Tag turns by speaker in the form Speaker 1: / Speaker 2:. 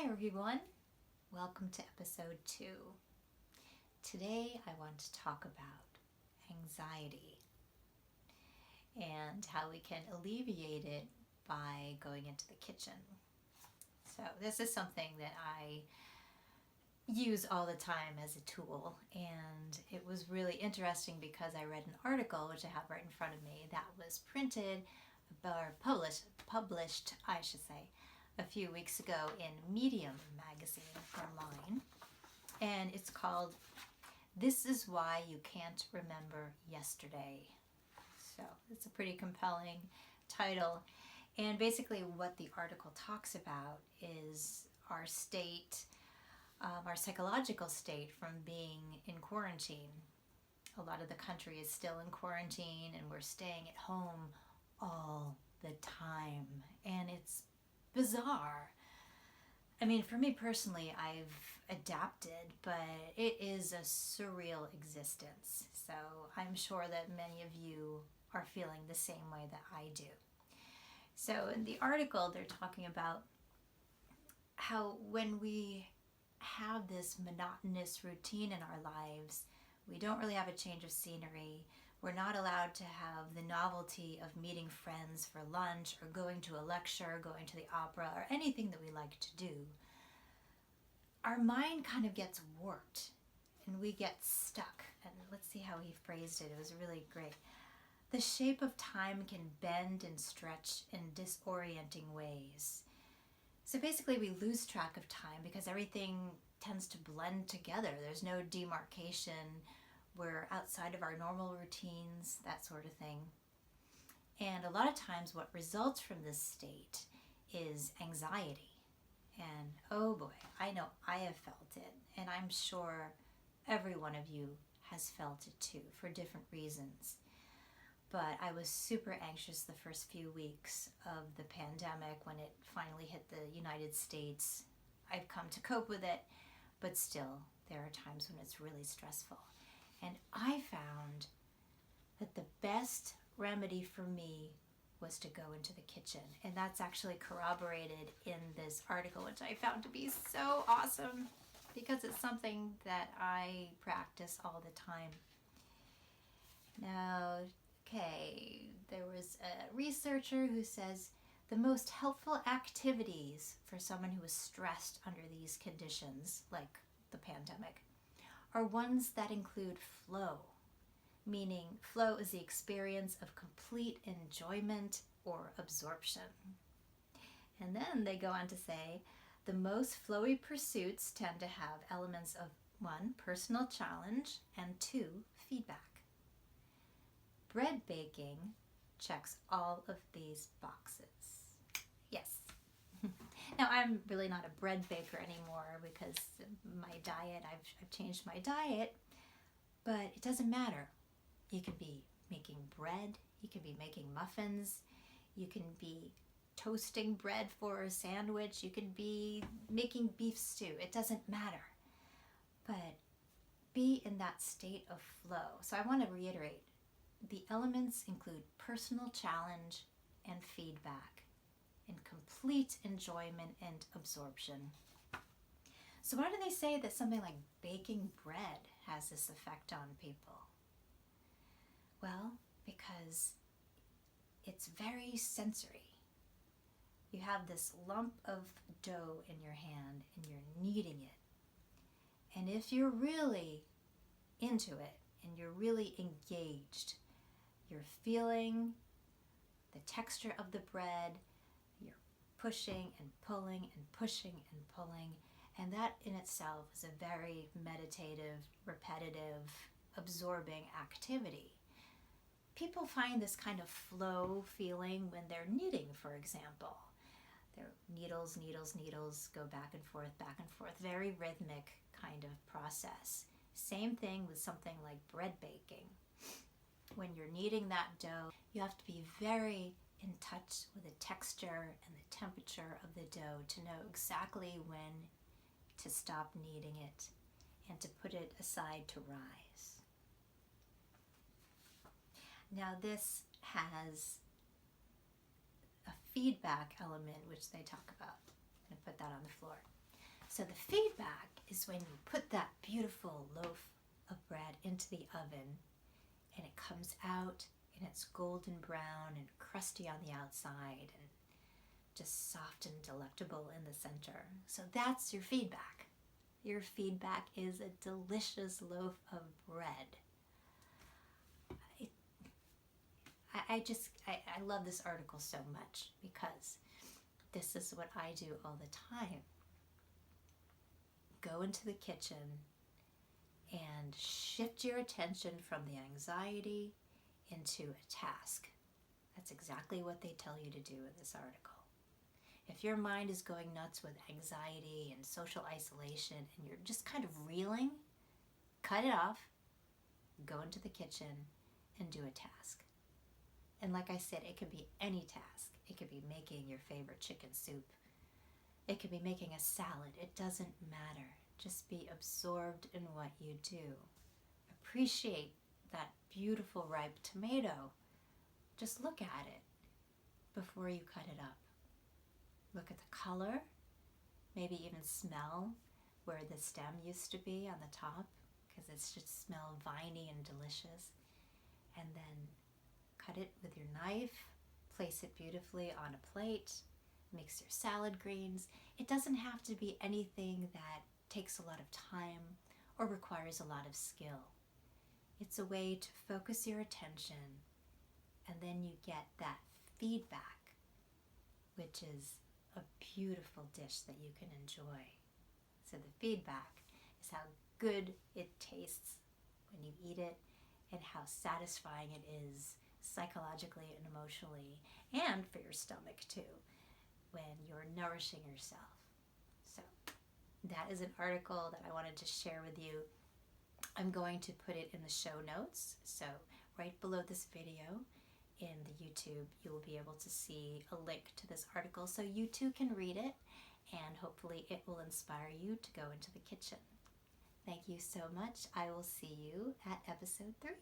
Speaker 1: Hi everyone, welcome to episode 2. Today I want to talk about anxiety and how we can alleviate it by going into the kitchen. So this is something that I use all the time as a tool, and it was really interesting because I read an article, which I have right in front of me, that was printed or published, I should say, a few weeks ago in Medium magazine online, and it's called "This is Why You Can't Remember Yesterday." So it's a pretty compelling title, and basically what the article talks about is our state, our psychological state from being in quarantine. A lot of the country is still in quarantine, and we're staying at home all the time, and it's bizarre. I mean, for me personally, I've adapted, but it is a surreal existence. So I'm sure that many of you are feeling the same way that I do. So in the article, they're talking about how when we have this monotonous routine in our lives, we don't really have a change of scenery. We're not allowed to have the novelty of meeting friends for lunch or going to a lecture, going to the opera, or anything that we like to do. Our mind kind of gets warped and we get stuck. And let's see how he phrased it. It was really great. The shape of time can bend and stretch in disorienting ways. So basically we lose track of time because everything tends to blend together. There's no demarcation. We're outside of our normal routines, that sort of thing. And a lot of times what results from this state is anxiety. And oh boy, I know I have felt it, and I'm sure every one of you has felt it too for different reasons. But I was super anxious the first few weeks of the pandemic when it finally hit the United States. I've come to cope with it, but still, there are times when it's really stressful. And I found that the best remedy for me was to go into the kitchen. And that's actually corroborated in this article, which I found to be so awesome because it's something that I practice all the time. Now, okay, there was a researcher who says the most helpful activities for someone who is stressed under these conditions, like the pandemic, are ones that include flow, meaning flow is the experience of complete enjoyment or absorption. And then they go on to say, the most flowy pursuits tend to have elements of 1, personal challenge, and 2, feedback. Bread baking checks all of these boxes. Yes. Now, I'm really not a bread baker anymore because my diet, I've changed my diet, but it doesn't matter. You can be making bread, you can be making muffins, you can be toasting bread for a sandwich, you can be making beef stew. It doesn't matter. But be in that state of flow. So I want to reiterate, the elements include personal challenge and feedback, and complete enjoyment and absorption. So why do they say that something like baking bread has this effect on people? Well, because it's very sensory. You have this lump of dough in your hand and you're kneading it. And if you're really into it and you're really engaged, you're feeling the texture of the bread, you're pushing and pulling and pushing and pulling, and that in itself is a very meditative, repetitive, absorbing activity. People find this kind of flow feeling when they're knitting, for example. Their needles, go back and forth, very rhythmic kind of process. Same thing with something like bread baking. When you're kneading that dough, you have to be very in touch with the texture and the temperature of the dough to know exactly when to stop kneading it and to put it aside to rise. Now this has a feedback element which they talk about. I'm going to put that on the floor. So the feedback is when you put that beautiful loaf of bread into the oven and it comes out and it's golden brown and crusty on the outside and just soft and delectable in the center. So that's your feedback. Your feedback is a delicious loaf of bread. I love this article so much because this is what I do all the time. Go into the kitchen and shift your attention from the anxiety into a task. That's exactly what they tell you to do in this article. If your mind is going nuts with anxiety and social isolation and you're just kind of reeling, cut it off, go into the kitchen and do a task. And like I said, it could be any task. It could be making your favorite chicken soup. It could be making a salad. It doesn't matter. Just be absorbed in what you do. Appreciate that beautiful ripe tomato. Just look at it before you cut it up. Look at the color. Maybe even smell where the stem used to be on the top, because it should smell viney and delicious. And then cut it with your knife, place it beautifully on a plate, mix your salad greens. It doesn't have to be anything that takes a lot of time or requires a lot of skill. It's a way to focus your attention, and then you get that feedback, which is a beautiful dish that you can enjoy. So the feedback is how good it tastes when you eat it and how satisfying it is psychologically and emotionally, and for your stomach too, when you're nourishing yourself. So that is an article that I wanted to share with you. I'm going to put it in the show notes. So right below this video in the YouTube, you will be able to see a link to this article so you too can read it, and hopefully it will inspire you to go into the kitchen. Thank you so much. I will see you at episode 3.